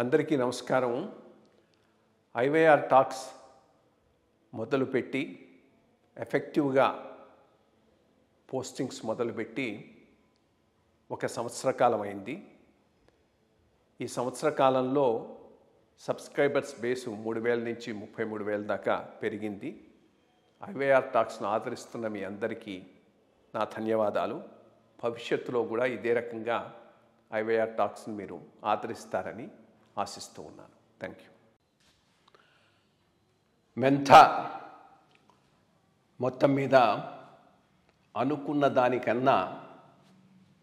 అందరికీ నమస్కారం. IYR talks మొదలుపెట్టి ఎఫెక్టివ్గా పోస్టింగ్స్ మొదలుపెట్టి ఒక సంవత్సర కాలం అయింది. ఈ సంవత్సర కాలంలో సబ్స్క్రైబర్స్ బేసు 3,000 నుంచి 33,000 దాకా పెరిగింది. ఐవైఆర్ టాక్స్ను ఆదరిస్తున్న మీ అందరికీ నా ధన్యవాదాలు. భవిష్యత్తులో కూడా ఇదే రకంగా ఐవైఆర్ టాక్స్ని మీరు ఆదరిస్తారని ఆశిస్తూ ఉన్నాను. Thank you. మెంథా మొత్తం మీద అనుకున్న దానికన్నా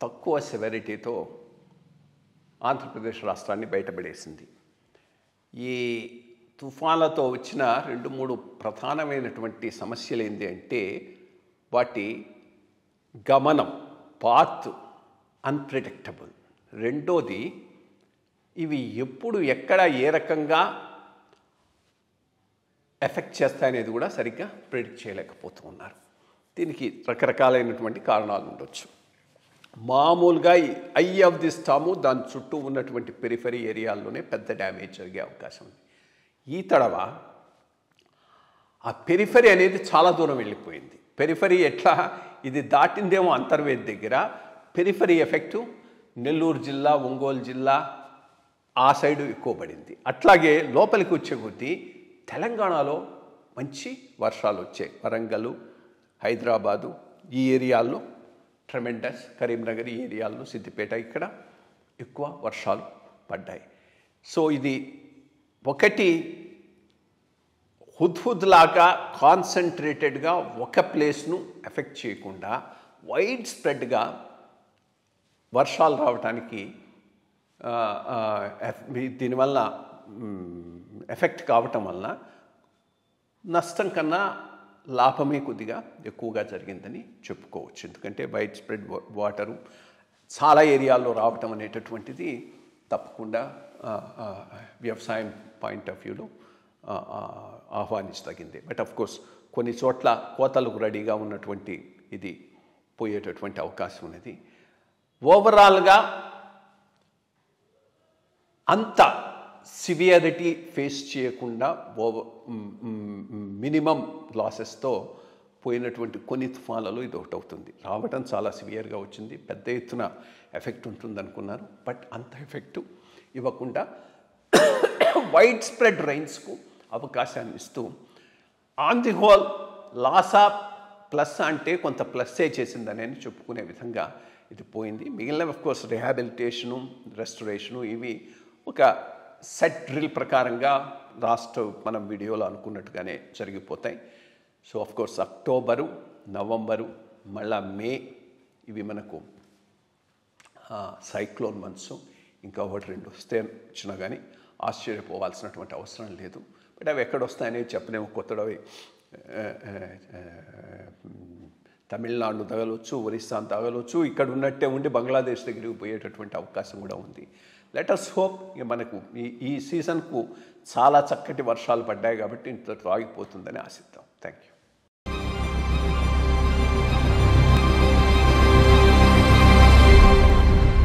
తక్కువ సెవెరిటీతో ఆంధ్రప్రదేశ్ రాష్ట్రాన్ని బయటపడేసింది. ఈ తుఫాన్లతో వచ్చిన 2-3 ప్రధానమైనటువంటి సమస్యలు ఏంటి అంటే వాటి గమనం, పాత్ అన్ప్రెడిక్టబుల్. రెండోది, ఇవి ఎప్పుడు ఎక్కడ ఏ రకంగా ఎఫెక్ట్ చేస్తాయనేది కూడా సరిగ్గా ప్రెడిక్ట్ చేయలేకపోతూ ఉన్నారు. దీనికి రకరకాలైనటువంటి కారణాలు ఉండొచ్చు. మామూలుగా ఐ ఆఫ్ ది స్టాము దాని చుట్టూ ఉన్నటువంటి పెరిఫరీ ఏరియాల్లోనే పెద్ద డ్యామేజ్ జరిగే అవకాశం ఉంది. ఈ తడవ ఆ పెరిఫరీ అనేది చాలా దూరం వెళ్ళిపోయింది. పెరిఫరీ ఎట్లా, ఇది దాటిందేమో అంతర్వేది దగ్గర, పెరిఫరీ ఎఫెక్టు నెల్లూరు జిల్లా, ఒంగోలు జిల్లా ఆ సైడు ఎక్కువ పడింది. అట్లాగే లోపలికి వచ్చే కొద్దీ తెలంగాణలో మంచి వర్షాలు వచ్చాయి. వరంగల్, హైదరాబాదు ఈ ఏరియాల్లో ట్రెమెండస్, కరీంనగర్ ఈ ఏరియాల్లో, సిద్దిపేట ఇక్కడ ఎక్కువ వర్షాలు పడ్డాయి. సో ఇది ఒకటి హుద్హుద్ లాగా కాన్సన్ట్రేటెడ్గా ఒక ప్లేస్ను ఎఫెక్ట్ చేయకుండా వైడ్ స్ప్రెడ్గా వర్షాలు రావడానికి దీనివల్ల ఎఫెక్ట్ కావటం వలన నష్టం కన్నా లాభమే కొద్దిగా ఎక్కువగా జరిగిందని చెప్పుకోవచ్చు. ఎందుకంటే వైడ్ స్ప్రెడ్ వాటరు చాలా ఏరియాల్లో రావటం అనేటటువంటిది తప్పకుండా వ్యవసాయం పాయింట్ ఆఫ్ వ్యూలో ఆహ్వానించదగింది. బట్ ఆఫ్ కోర్స్ కొన్ని చోట్ల కోతలకు రెడీగా ఉన్నటువంటి ఇది పోయేటటువంటి అవకాశం ఉన్నది. ఓవరాల్గా అంత సివియరిటీ ఫేస్ చేయకుండా మినిమం లాసెస్తో పోయినటువంటి కొన్ని తుఫాన్లలో ఇది ఒకటి అవుతుంది. రావటం చాలా సివియర్గా వచ్చింది, పెద్ద ఎత్తున ఎఫెక్ట్ ఉంటుంది అనుకున్నారు. బట్ అంత ఎఫెక్టు ఇవ్వకుండా వైడ్ స్ప్రెడ్ రైన్స్కు అవకాశాన్ని ఇస్తూ on the whole Laasa plus అంటే కొంత ప్లస్సే చేసిందని చెప్పుకునే విధంగా ఇది పోయింది. మిగిలిన ఆఫ్ కోర్స్ రిహాబిలిటేషను, రెస్టరేషను ఇవి ఒక సెట్ డ్రిల్ ప్రకారంగా లాస్ట్ మనం వీడియోలో అనుకున్నట్టుగానే జరిగిపోతాయి. So of course October, November, మళ్ళా మే ఇవి మనకు సైక్లోన్ మంత్స్. ఇంకా 1-2 వస్తే వచ్చినా కానీ ఆశ్చర్యపోవాల్సినటువంటి అవసరం లేదు. బట్ అవి ఎక్కడ వస్తాయనేవి చెప్పలేము. కొత్తవి తమిళనాడు తగలవచ్చు, ఒరిస్సా తగలవచ్చు, ఇక్కడ ఉన్నట్టే ఉండి బంగ్లాదేశ్ దగ్గరికి పోయేటటువంటి అవకాశం కూడా ఉంది. లెట్ అస్ హోప్ మనకు ఈ సీజన్కు చాలా చక్కటి వర్షాలు పడ్డాయి కాబట్టి ఇంతతో ఆగిపోతుందని ఆశిద్దాం. Thank you.